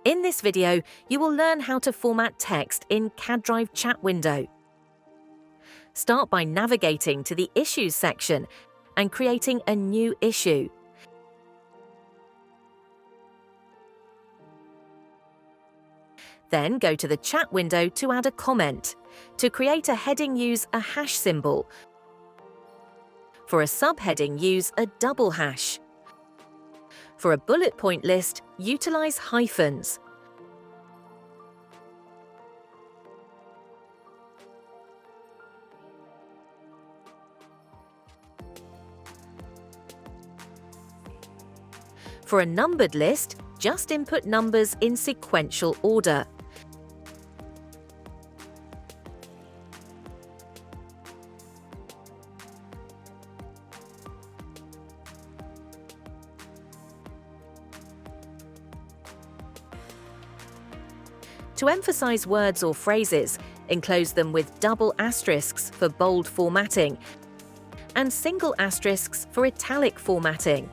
In this video, you will learn how to format text in CADdrive chat window. Start by navigating to the Issues section and creating a new issue. Then go to the chat window to add a comment. To create a heading, use a hash symbol. For a subheading, use a double hash. For a bullet point list, utilize hyphens. For a numbered list, just input numbers in sequential order. To emphasize words or phrases, enclose them with double asterisks for bold formatting and single asterisks for italic formatting.